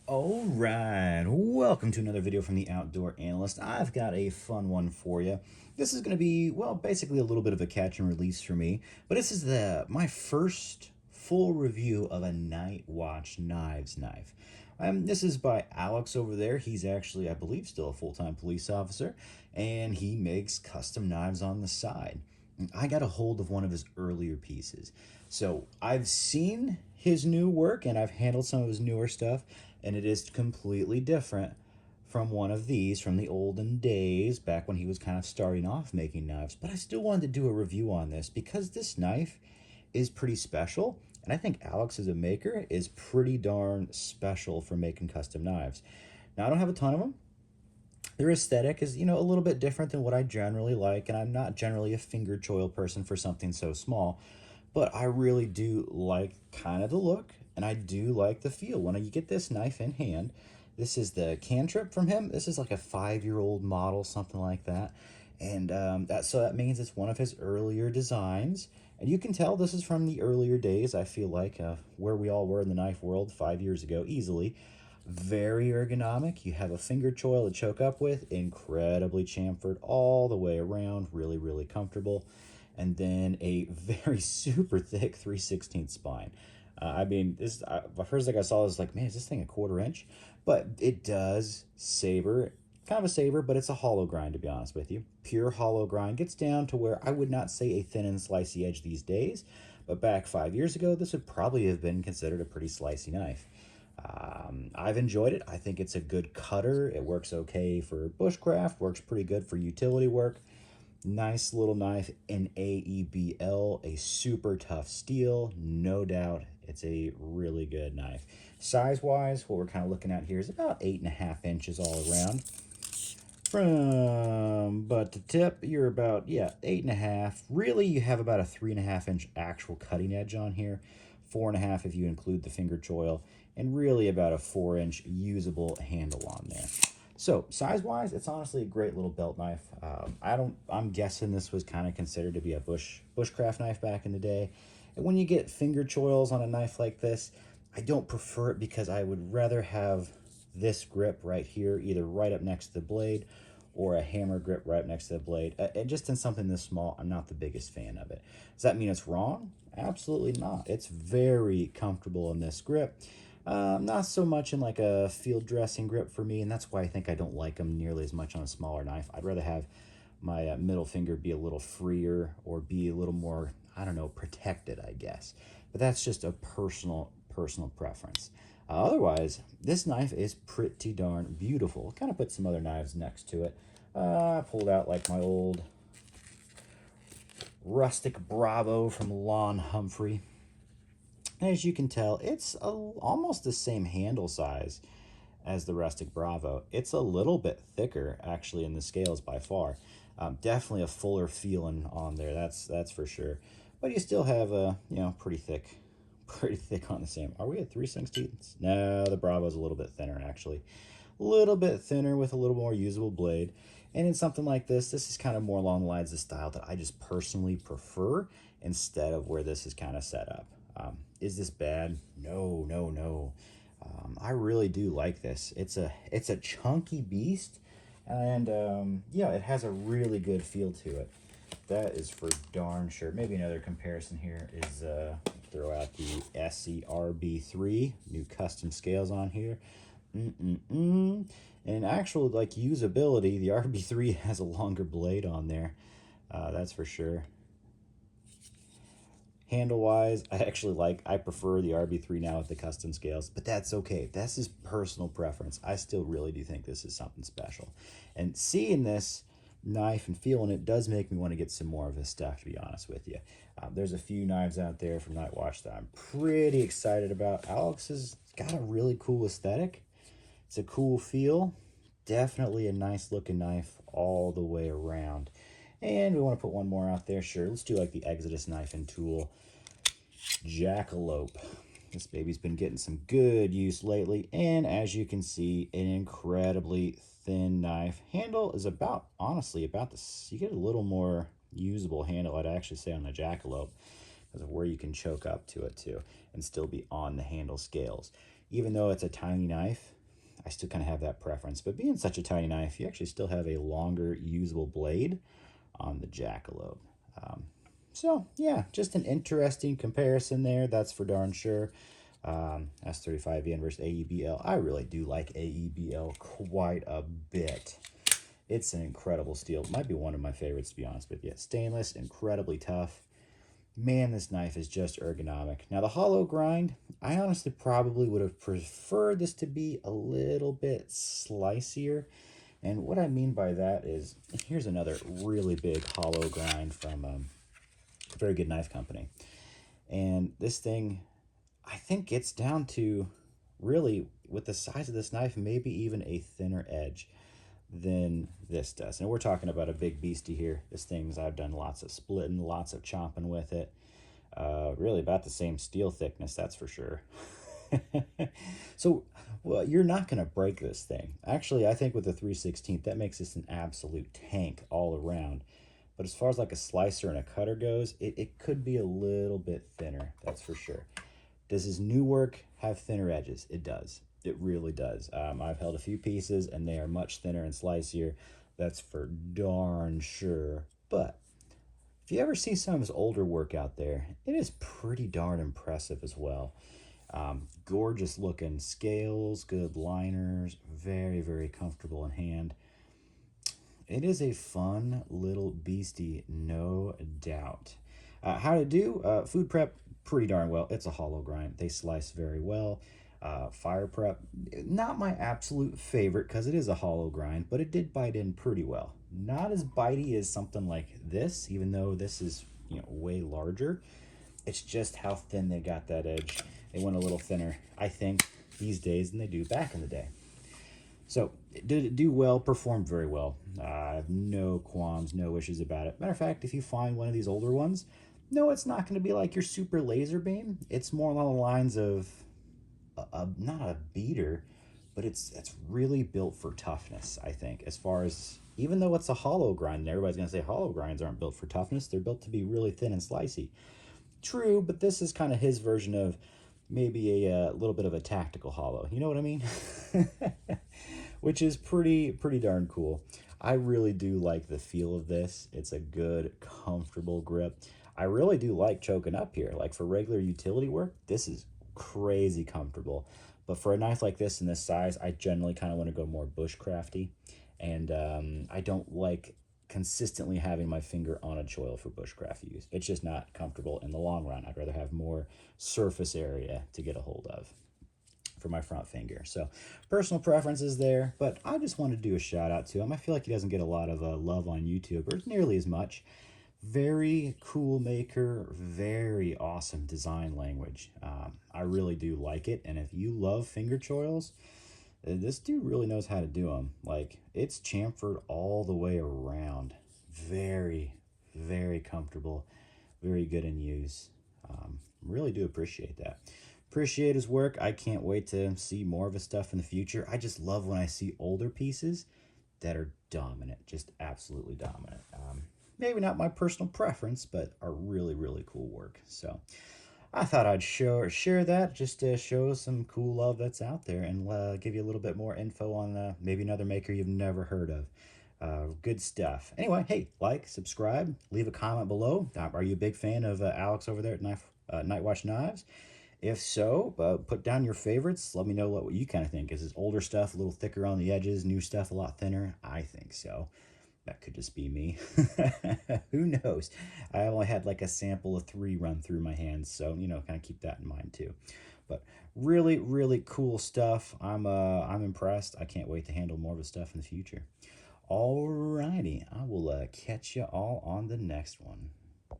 All right, welcome to another video from the Outdoor Analyst. I've got a fun one for you. This is going to be, well, basically a little bit of a catch and release for me, but this is my first full review of a Night Watch Knives knife. This is by Alex over there. He's actually, I believe, still a full-time police officer, and he makes custom knives on the side. I got a hold of one of his earlier pieces. So I've seen his new work and I've handled some of his newer stuff, and it is completely different from one of these from the olden days back when he was kind of starting off making knives. But I still wanted to do a review on this because this knife is pretty special, and I think Alex as a maker is pretty darn special for making custom knives. Now I don't have a ton of them. Their aesthetic is, a little bit different than what I generally like, and I'm not generally a finger choil person for something so small, but I really do like kind of the look, and I do like the feel. When you get this knife in hand, this is the Cantrip from him. This is like a 5-year-old model, something like that, and that means it's one of his earlier designs, and you can tell this is from the earlier days. I feel like where we all were in the knife world 5 years ago, easily. Very ergonomic. You have a finger choil to choke up with, incredibly chamfered all the way around, really, really comfortable. And then a very super thick 3/16 spine. I mean, the first thing I saw was like, man, is this thing a 1/4 inch? But it does saber, kind of a saber, but it's a hollow grind, to be honest with you. Pure hollow grind. Gets down to where I would not say a thin and slicey edge these days, but back 5 years ago, this would probably have been considered a pretty slicey knife. I've enjoyed it. I think it's a good cutter. It works okay for bushcraft, works pretty good for utility work. Nice little knife, an AEBL, a super tough steel, no doubt. It's a really good knife. Size-wise, what we're kind of looking at here is about 8.5 inches all around. From butt to tip, you're about, 8.5. Really, you have about a 3.5 inch actual cutting edge on here. 4.5 if you include the finger choil, and really about a 4-inch usable handle on there. So size-wise, it's honestly a great little belt knife. I'm guessing this was kind of considered to be a bushcraft knife back in the day. And when you get finger choils on a knife like this, I don't prefer it because I would rather have this grip right here, either right up next to the blade or a hammer grip right up next to the blade. And just in something this small, I'm not the biggest fan of it. Does that mean it's wrong? Absolutely not. It's very comfortable in this grip. Not so much in like a field dressing grip for me, and that's why I think I don't like them nearly as much on a smaller knife. I'd rather have my middle finger be a little freer or be a little more, I don't know, protected, I guess. But that's just a personal preference. Otherwise, this knife is pretty darn beautiful. Kind of put some other knives next to it. I pulled out like my old rustic Bravo from Lon Humphrey. As you can tell, it's almost the same handle size as the rustic Bravo. It's a little bit thicker, actually, in the scales by far. Definitely a fuller feeling on there, that's for sure. But you still have a, pretty thick on the same. Are we at 3/16? No, the Bravo's a little bit thinner, actually. A little bit thinner with a little more usable blade. And in something like this is kind of more along the lines of style that I just personally prefer instead of where this is kind of set up. Is this bad? No, no, no. I really do like this. It's a chunky beast, and it has a really good feel to it. That is for darn sure. Maybe another comparison here is throw out the SCRB3, new custom scales on here. And actual like usability, the RB3 has a longer blade on there. That's for sure. Handle wise, I prefer the RB3 now with the custom scales, but that's okay. That's just personal preference. I still really do think this is something special. And seeing this knife and feeling it does make me want to get some more of this stuff, to be honest with you. There's a few knives out there from Night Watch that I'm pretty excited about. Alex has got a really cool aesthetic. It's a cool feel. Definitely a nice looking knife all the way around. And we want to put one more out there. Sure, let's do like the Exodus knife and tool Jackalope. This baby's been getting some good use lately. And as you can see, an incredibly thin knife. Handle is honestly about this. You get a little more usable handle, I'd actually say, on the Jackalope because of where you can choke up to it too and still be on the handle scales. Even though it's a tiny knife, I still kind of have that preference. But being such a tiny knife, you actually still have a longer usable blade on the jackalope. So yeah, just an interesting comparison there. That's for darn sure. S35VN versus AEBL. I really do like AEBL quite a bit. It's an incredible steel. It might be one of my favorites, to be honest with you. Stainless, incredibly tough. Man, this knife is just ergonomic. Now, the hollow grind, I honestly probably would have preferred this to be a little bit slicier. And what I mean by that is, here's another really big hollow grind from a very good knife company. And this thing, I think, gets down to really, with the size of this knife, maybe even a thinner edge than this does. And we're talking about a big beastie here. This thing's, I've done lots of splitting, lots of chopping with it. Really about the same steel thickness, that's for sure. So, well, you're not going to break this thing. Actually, I think with the 3/16, that makes this an absolute tank all around. But as far as like a slicer and a cutter goes, it could be a little bit thinner, that's for sure. Does his new work have thinner edges? It does. It really does. I've held a few pieces and they are much thinner and slicier. That's for darn sure. But if you ever see some of his older work out there, it is pretty darn impressive as well. Gorgeous looking scales, good liners, very, very comfortable in hand. It is a fun little beastie, no doubt. How to do? Food prep, pretty darn well. It's a hollow grind. They slice very well. Fire prep, not my absolute favorite because it is a hollow grind, but it did bite in pretty well. Not as bitey as something like this, even though this is, you know, way larger. It's just how thin they got that edge. They went a little thinner, I think, these days than they do back in the day. So, did it do well? Performed very well. I have no qualms, no issues about it. Matter of fact, if you find one of these older ones, no, it's not going to be like your super laser beam. It's more along the lines of not a beater, but it's really built for toughness, I think. As far as, even though it's a hollow grind, and everybody's going to say hollow grinds aren't built for toughness, they're built to be really thin and slicey. True, but this is kind of his version of maybe a little bit of a tactical hollow. You know what I mean? Which is pretty darn cool. I really do like the feel of this. It's a good, comfortable grip. I really do like choking up here. Like for regular utility work, this is crazy comfortable. But for a knife like this in this size, I generally kind of want to go more bushcrafty. And I don't like consistently having my finger on a choil for bushcraft use. It's just not comfortable in the long run. I'd rather have more surface area to get a hold of for my front finger. So personal preferences there, but I just wanted to do a shout out to him. I feel like he doesn't get a lot of love on YouTube, or nearly as much. Very cool maker, very awesome design language. I really do like it, and if you love finger choils, this dude really knows how to do them. Like, it's chamfered all the way around. Very, very comfortable, very good in use. Really do appreciate that. Appreciate his work. I can't wait to see more of his stuff in the future. I just love when I see older pieces that are dominant, just absolutely dominant. Maybe not my personal preference, but are really, really cool work. So I thought I'd share that just to show some cool love that's out there, and give you a little bit more info on maybe another maker you've never heard of. Good stuff. Anyway, hey, like, subscribe, leave a comment below. Are you a big fan of Alex over there at Nightwatch Knives? If so, put down your favorites. Let me know what you kind of think. Is his older stuff a little thicker on the edges, new stuff a lot thinner? I think so. That could just be me. Who knows? I only had like a sample of 3 run through my hands, so, you know, kind of keep that in mind too. But really, really cool stuff. I'm impressed. I can't wait to handle more of his stuff in the future. Alrighty, I will catch you all on the next one.